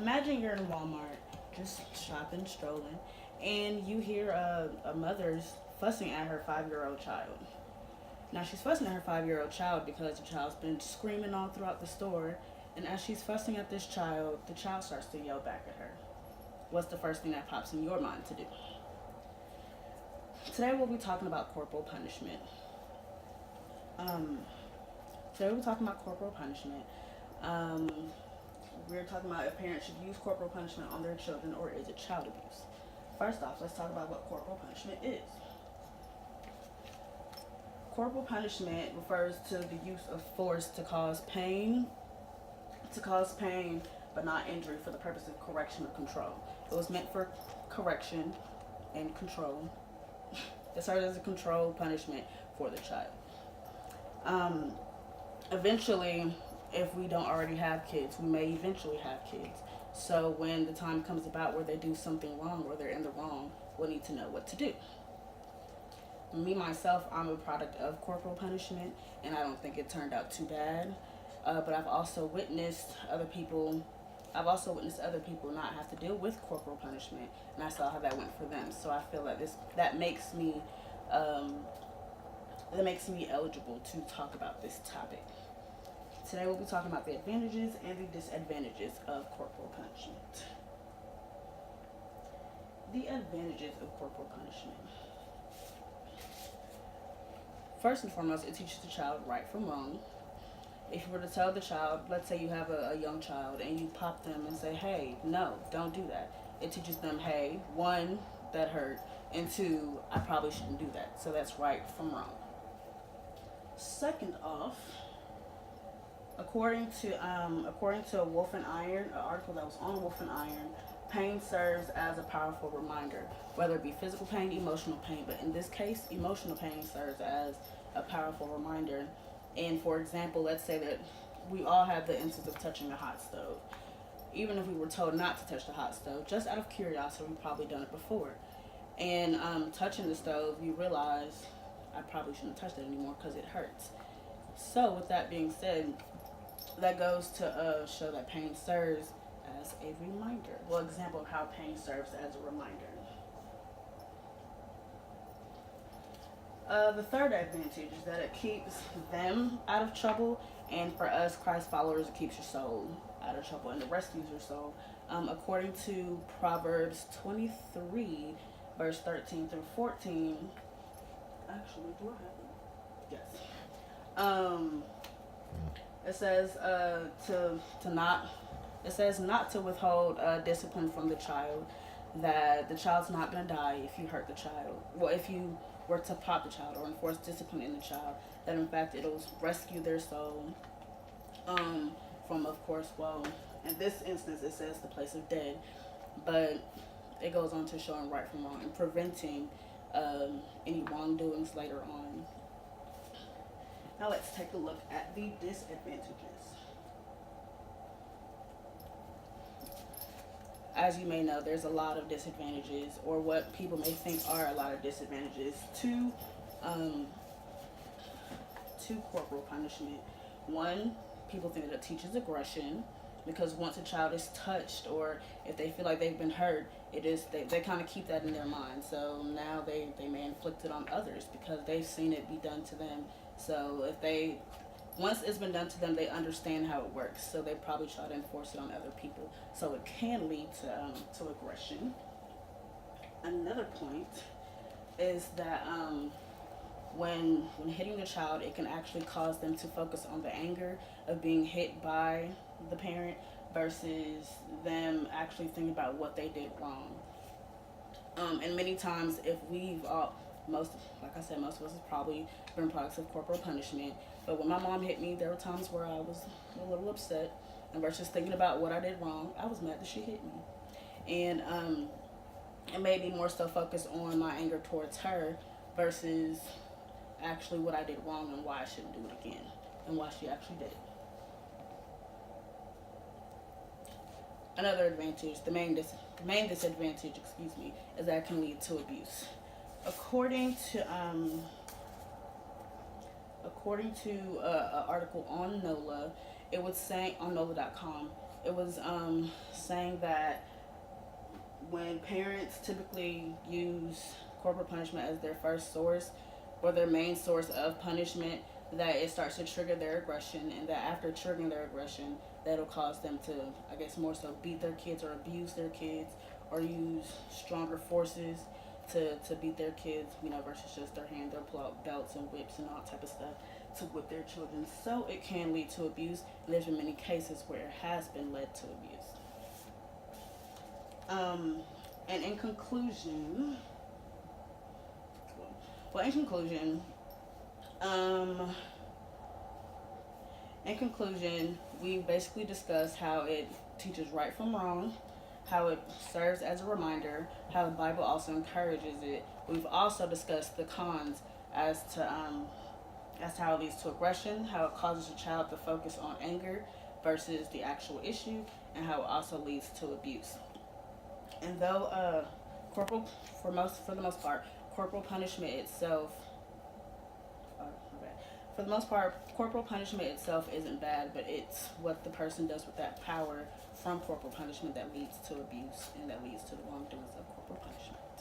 Imagine you're in Walmart, just shopping, strolling, and you hear a mother's fussing at her 5-year-old child. Now she's fussing at her 5-year-old child because the child's been screaming all throughout the store, and as she's fussing at this child, the child starts to yell back at her. What's the first thing that pops in your mind to do? Today we'll be talking about corporal punishment. Um, Today we're talking about corporal punishment. Um, we're talking about if parents should use corporal punishment on their children or is it child abuse. First off, let's talk about what corporal punishment is. Corporal punishment refers to the use of force to cause pain, but not injury for the purpose of correction or control. It was meant for correction and control. It serves as a control punishment for the child. Um, Eventually, if we don't already have kids, we may eventually have kids. So when the time comes about where they do something wrong or they're in the wrong, we'll need to know what to do. Me myself, I'm a product of corporal punishment, and I don't think it turned out too bad. But I've also witnessed other people. I've also witnessed other people not have to deal with corporal punishment, and I saw how that went for them. So I feel that um, that makes me eligible to talk about this topic. Today we'll be talking about the advantages and the disadvantages of corporal punishment. The advantages of corporal punishment. First and foremost, it teaches the child right from wrong. If you were to tell the child, let's say you have a young child and you pop them and say, hey, no, don't do that. It teaches them, hey, one, that hurt, and two, I probably shouldn't do that. So that's right from wrong. Second off, according to Wolf and Iron, an article that was on Wolf and Iron, pain serves as a powerful reminder, whether it be physical pain, emotional pain, but in this case, emotional pain serves as a powerful reminder. And for example, let's say that we all have the instance of touching a hot stove. Even if we were told not to touch the hot stove, just out of curiosity, we've probably done it before. And touching the stove, you realize I probably shouldn't touch that anymore because it hurts. So with that being said, that goes to show that pain serves as a reminder. Well, example of how pain serves as a reminder. The third advantage is that it keeps them out of trouble, and for us Christ followers, it keeps your soul out of trouble and it rescues your soul. According to Proverbs 23, verse 13 through 14. Actually, do I have it? Yes. It says it says not to withhold discipline from the child, that the child's not going to die if you hurt the child. Well, if you were to pop the child or enforce discipline in the child, that in fact it'll rescue their soul from, of course, well, in this instance it says the place of dead, but it goes on to showing right from wrong and preventing any wrongdoings later on. Now let's take a look at the disadvantages. As you may know, there's a lot of disadvantages, or what people may think are a lot of disadvantages to corporal punishment. One, people think that it teaches aggression, because once a child is touched or if they feel like they've been hurt, they kind of keep that in their mind. So now they may inflict it on others because they've seen it be done to them. So once it's been done to them, they understand how it works. So they probably try to enforce it on other people. So it can lead to aggression. Another point is that when hitting the child, it can actually cause them to focus on the anger of being hit by the parent versus them actually thinking about what they did wrong. And many times, if most of us have probably been products of corporal punishment. But when my mom hit me, there were times where I was a little upset, and versus thinking about what I did wrong, I was mad that she hit me. And it made me more so focus on my anger towards her versus actually what I did wrong and why I shouldn't do it again and why she actually did it. Another advantage, the main disadvantage, is that it can lead to abuse. According to an article on NOLA, it was saying on NOLA.com, it was saying that when parents typically use corporal punishment as their first source or their main source of punishment, that it starts to trigger their aggression, and that after triggering their aggression, that'll cause them to, I guess, more so beat their kids or abuse their kids or use stronger forces to beat their kids, versus just their hand. They'll pull out belts and whips and all type of stuff to whip their children. So it can lead to abuse, and there's been many cases where it has been led to abuse. And in conclusion, um, we basically discussed how it teaches right from wrong, how it serves as a reminder, how the Bible also encourages it. We've also discussed the cons as to how it leads to aggression, how it causes a child to focus on anger versus the actual issue, and how it also leads to abuse. And though corporal, for the most part, corporal punishment itself, for the most part, corporal punishment itself isn't bad, but it's what the person does with that power from corporal punishment that leads to abuse and that leads to the wrongdoings of corporal punishment.